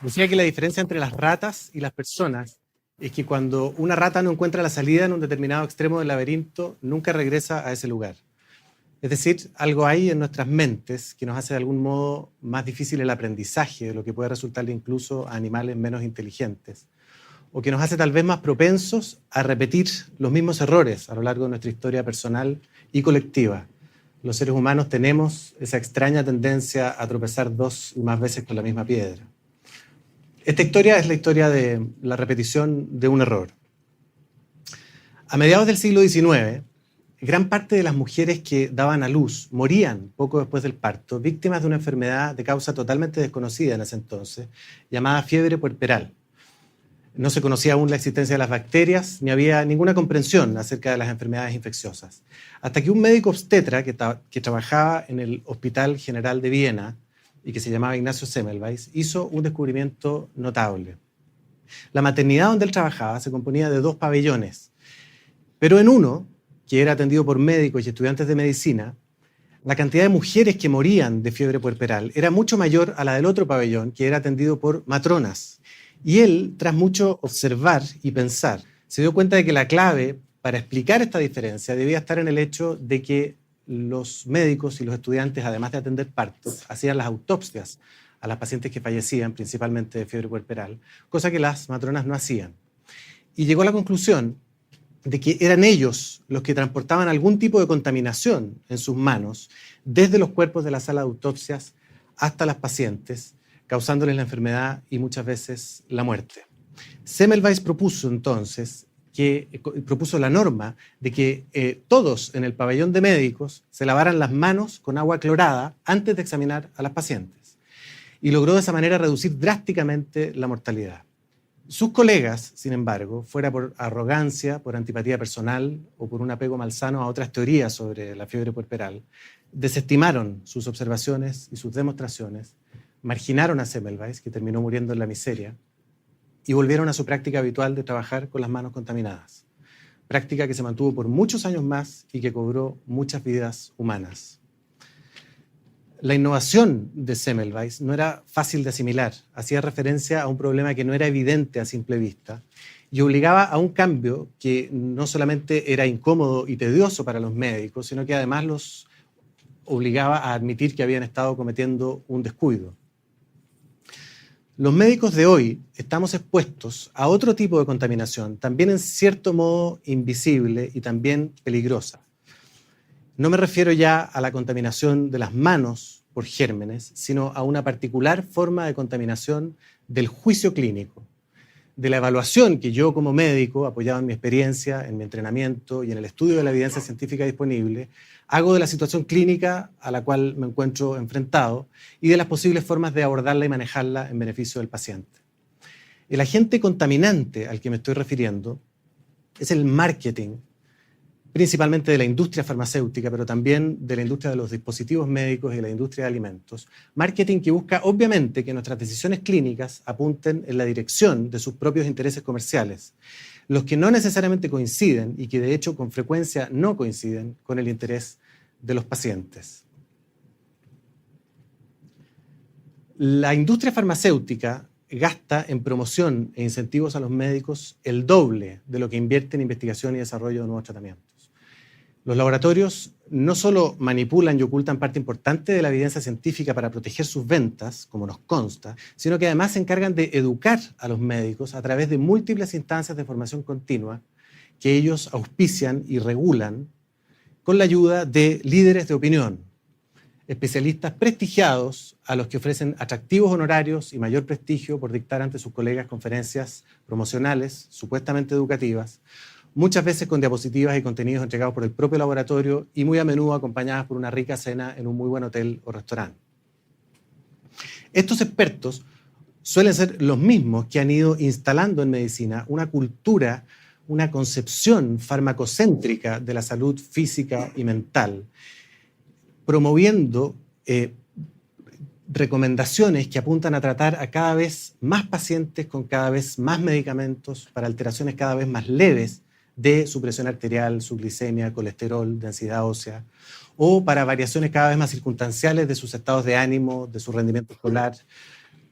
Decía que la diferencia entre las ratas y las personas es que cuando una rata no encuentra la salida en un determinado extremo del laberinto, nunca regresa a ese lugar. Es decir, algo hay en nuestras mentes que nos hace de algún modo más difícil el aprendizaje, de lo que puede resultarle incluso a animales menos inteligentes, o que nos hace tal vez más propensos a repetir los mismos errores a lo largo de nuestra historia personal y colectiva. Los seres humanos tenemos esa extraña tendencia a tropezar dos y más veces con la misma piedra. Esta historia es la historia de la repetición de un error. A mediados del siglo XIX, gran parte de las mujeres que daban a luz morían poco después del parto, víctimas de una enfermedad de causa totalmente desconocida en ese entonces, llamada fiebre puerperal. No se conocía aún la existencia de las bacterias, ni había ninguna comprensión acerca de las enfermedades infecciosas. Hasta que un médico obstetra que trabajaba en el Hospital General de Viena y que se llamaba Ignacio Semmelweis, hizo un descubrimiento notable. La maternidad donde él trabajaba se componía de dos pabellones, pero en uno, que era atendido por médicos y estudiantes de medicina, la cantidad de mujeres que morían de fiebre puerperal era mucho mayor a la del otro pabellón, que era atendido por matronas. Y él, tras mucho observar y pensar, se dio cuenta de que la clave para explicar esta diferencia debía estar en el hecho de que los médicos y los estudiantes, además de atender partos, hacían las autopsias a las pacientes que fallecían, principalmente de fiebre puerperal, cosa que las matronas no hacían. Y llegó a la conclusión de que eran ellos los que transportaban algún tipo de contaminación en sus manos desde los cuerpos de la sala de autopsias hasta las pacientes, causándoles la enfermedad y muchas veces la muerte. Semmelweis propuso entonces la norma de que todos en el pabellón de médicos se lavaran las manos con agua clorada antes de examinar a las pacientes. Y logró de esa manera reducir drásticamente la mortalidad. Sus colegas, sin embargo, fuera por arrogancia, por antipatía personal o por un apego malsano a otras teorías sobre la fiebre puerperal, desestimaron sus observaciones y sus demostraciones, marginaron a Semmelweis, que terminó muriendo en la miseria, y volvieron a su práctica habitual de trabajar con las manos contaminadas. Práctica que se mantuvo por muchos años más y que cobró muchas vidas humanas. La innovación de Semmelweis no era fácil de asimilar. Hacía referencia a un problema que no era evidente a simple vista y obligaba a un cambio que no solamente era incómodo y tedioso para los médicos, sino que además los obligaba a admitir que habían estado cometiendo un descuido. Los médicos de hoy estamos expuestos a otro tipo de contaminación, también en cierto modo invisible y también peligrosa. No me refiero ya a la contaminación de las manos por gérmenes, sino a una particular forma de contaminación del juicio clínico, de la evaluación que yo como médico, apoyado en mi experiencia, en mi entrenamiento y en el estudio de la evidencia científica disponible, hago de la situación clínica a la cual me encuentro enfrentado y de las posibles formas de abordarla y manejarla en beneficio del paciente. El agente contaminante al que me estoy refiriendo es el marketing, principalmente de la industria farmacéutica, pero también de la industria de los dispositivos médicos y de la industria de alimentos. Marketing que busca, obviamente, que nuestras decisiones clínicas apunten en la dirección de sus propios intereses comerciales, los que no necesariamente coinciden y que de hecho con frecuencia no coinciden con el interés de los pacientes. La industria farmacéutica gasta en promoción e incentivos a los médicos el doble de lo que invierte en investigación y desarrollo de nuevos tratamientos. Los laboratorios no solo manipulan y ocultan parte importante de la evidencia científica para proteger sus ventas, como nos consta, sino que además se encargan de educar a los médicos a través de múltiples instancias de formación continua que ellos auspician y regulan con la ayuda de líderes de opinión, especialistas prestigiados a los que ofrecen atractivos honorarios y mayor prestigio por dictar ante sus colegas conferencias promocionales, supuestamente educativas, muchas veces con diapositivas y contenidos entregados por el propio laboratorio y muy a menudo acompañadas por una rica cena en un muy buen hotel o restaurante. Estos expertos suelen ser los mismos que han ido instalando en medicina una cultura, una concepción farmacocéntrica de la salud física y mental, promoviendo recomendaciones que apuntan a tratar a cada vez más pacientes con cada vez más medicamentos para alteraciones cada vez más leves de su presión arterial, su glicemia, colesterol, densidad ósea, o para variaciones cada vez más circunstanciales de sus estados de ánimo, de su rendimiento escolar,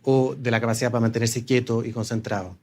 o de la capacidad para mantenerse quieto y concentrado.